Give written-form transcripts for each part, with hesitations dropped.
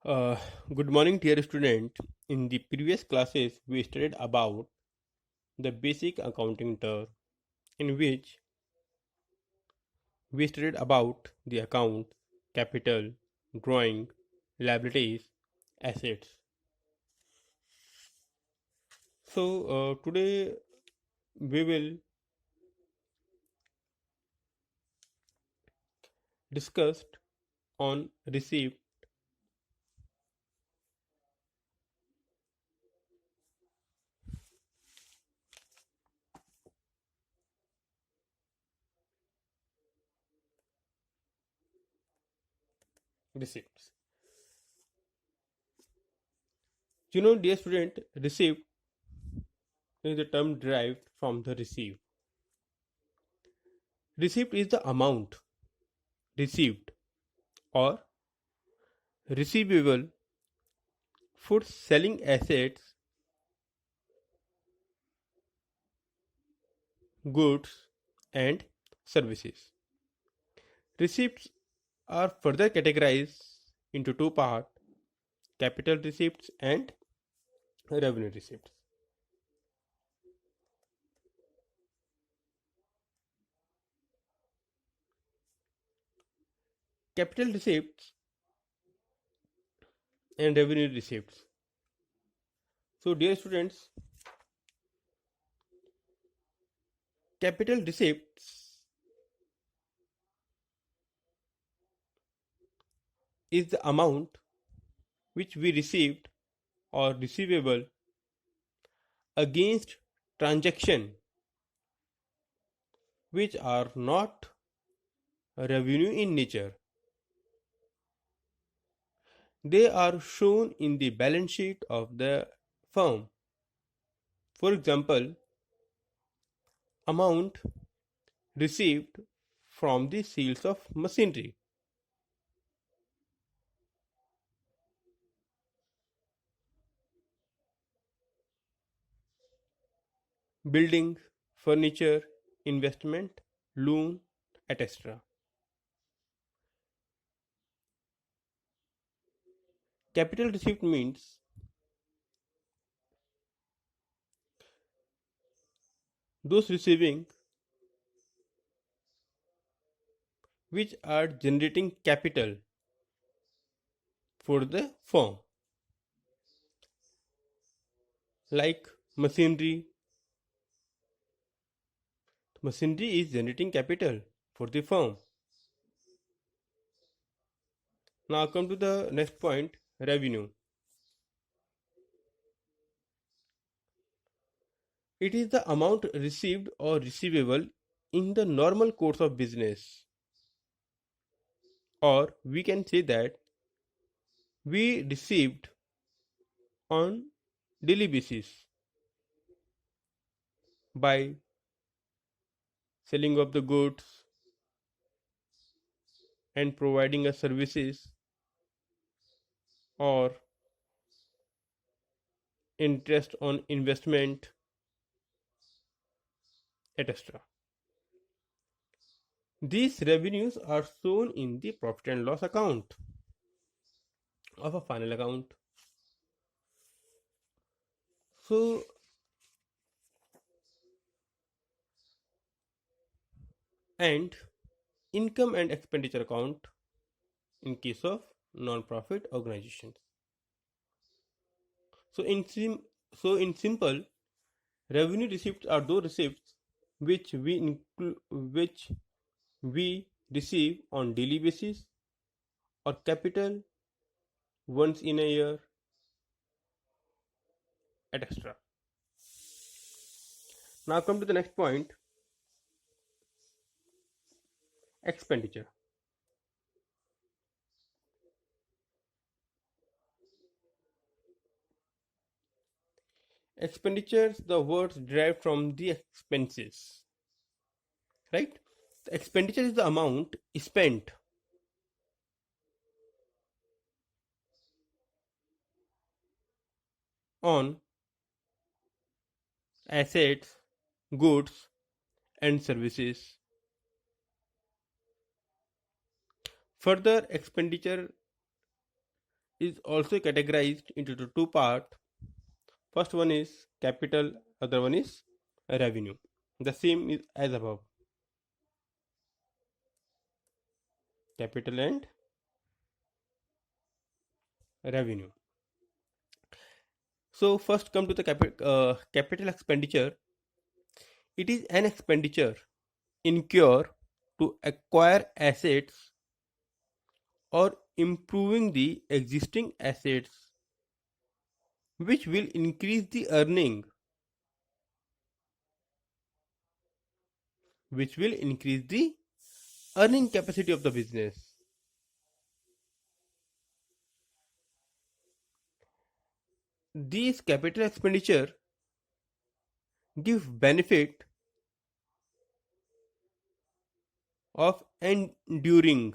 Uh, Good morning, dear student. In the previous classes, we studied about the basic accounting term, in which we studied about the account, capital, drawing, liabilities, assets. Today we will discuss on receipts. Dear student, receipt is the term derived from the receive. Receipt is the amount received or receivable for selling assets, goods, and services. Receipts are further categorized into two parts: capital receipts and revenue receipts. Capital receipts and revenue receipts. So, dear students, capital receipts is the amount which we received or receivable against transaction which are not revenue in nature. They are shown in the balance sheet of the firm. For example, amount received from the sales of machinery, building, furniture, investment, loan, etc. Capital receipt means those receiving which are generating capital for the firm, like machinery. Machinery is generating capital for the firm. Now come to the next point: revenue. It is the amount received or receivable in the normal course of business, or we can say that we received on daily basis by selling of the goods and providing us services, or interest on investment, etc. These revenues are shown in the profit and loss account of a final account. So, and income and expenditure account in case of non-profit organizations. So in simple, revenue receipts are those receipts which we receive on daily basis, or capital once in a year, etc. Now come to the next point: expenditure. Expenditures, the words derived from the expenses, right? The expenditure is the amount spent on assets, goods, and services. Further, expenditure is also categorized into the two parts. First one is capital, other one is revenue. The same is as above, capital and revenue. So first come to the capital expenditure. It is an expenditure incurred to acquire assets or improving the existing assets which will increase the earning capacity of the business. These capital expenditure give benefit of enduring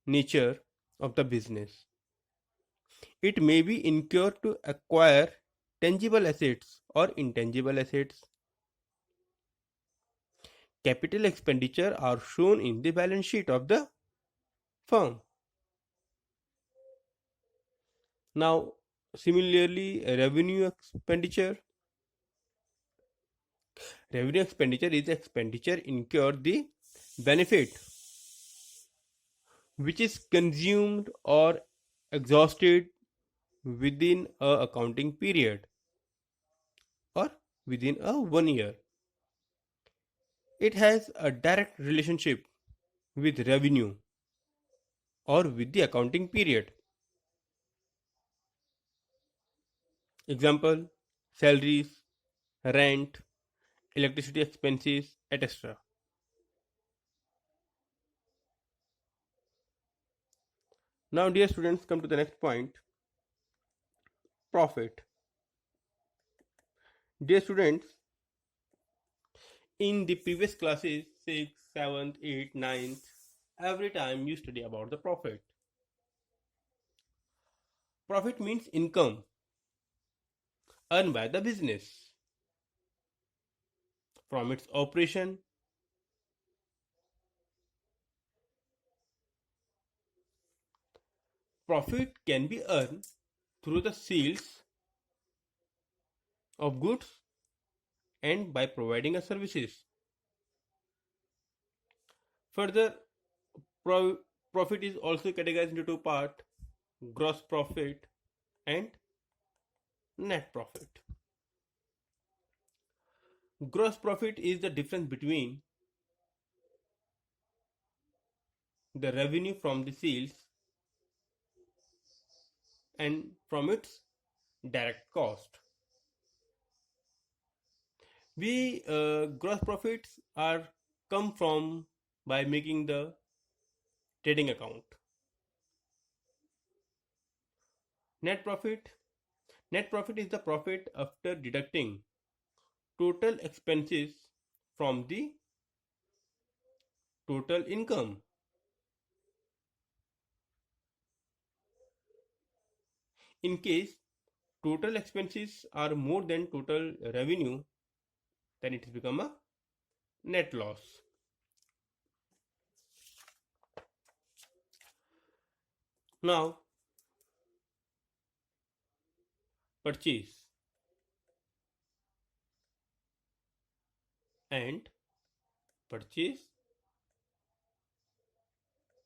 nature of the business. It may be incurred to acquire tangible assets or intangible assets. Capital expenditure are shown in the balance sheet of the firm. Now, similarly, revenue expenditure is expenditure incurred the benefit which is consumed or exhausted within a accounting period or within a 1 year. It has a direct relationship with revenue or with the accounting period. Example: salaries, rent, electricity expenses, etc. Now, dear students, come to the next point: profit. Dear students, in the previous classes, 6th, 7th, 8th, 9th, every time you study about the profit. Profit means income earned by the business from its operation. Profit can be earned through the sales of goods and by providing a services. Further, pro- profit is also categorized into two parts: gross profit and net profit. Gross profit is the difference between the revenue from the sales and from its direct cost. We gross profits are come from by making the trading account. Net profit. Net profit is the profit after deducting total expenses from the total income. In case total expenses are more than total revenue, then it has become a net loss. Now, purchase and purchase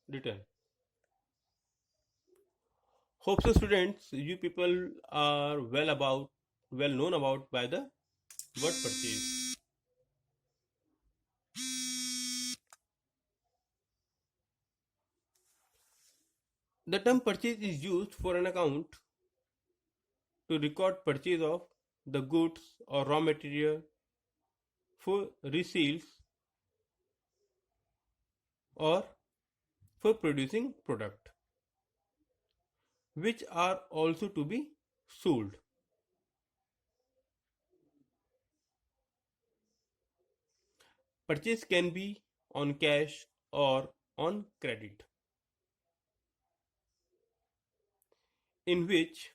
return. Hope so, students, you people are well known about by the word purchase. The term purchase is used for an account to record purchase of the goods or raw material for resales or for producing product which are also to be sold. Purchase can be on cash or on credit, in which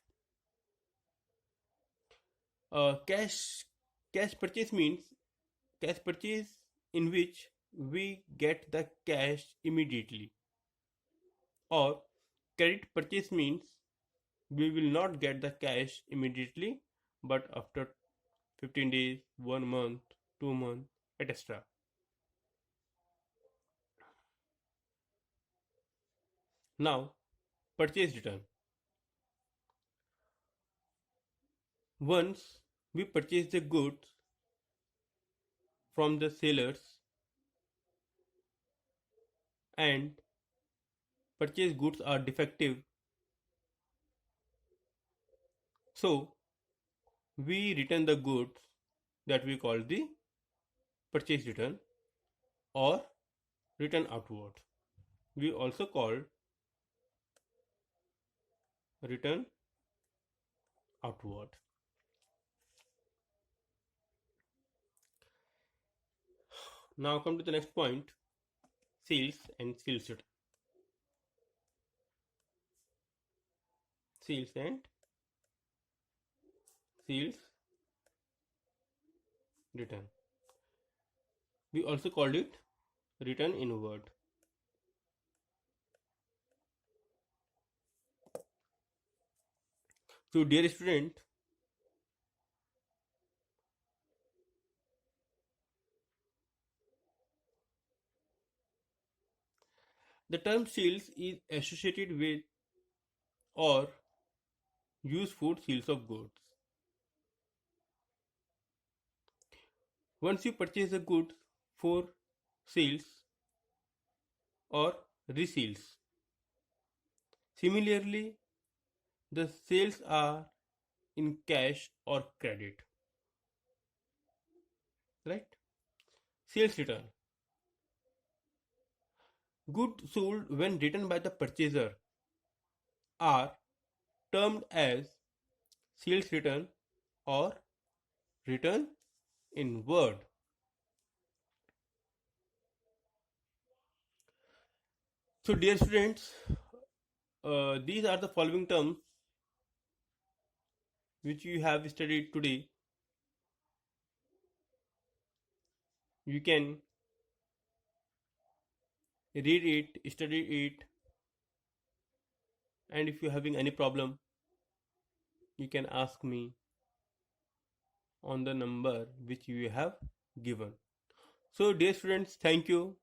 cash purchase means cash purchase in which we get the cash immediately, or credit purchase means we will not get the cash immediately, but after 15 days, 1 month, 2 months, etc. Now, purchase return. Once we purchase the goods from the sellers and purchased goods are defective, so we return the goods, that we call the purchase return or return outward. We also call return outward. Now come to the next point, sales and sales return. Sales and sales return. We also called it return inward. So dear student, the term sales is associated with or used for sales of goods. Once you purchase a good for sales or resales. Similarly, the sales are in cash or credit. Right? Sales return. Goods sold when written by the purchaser are termed as sales return or return inward. So, dear students, these are the following terms which you have studied today. You can read it, study it, and if you're having any problem, you can ask me on the number which you have given. So, dear students, thank you.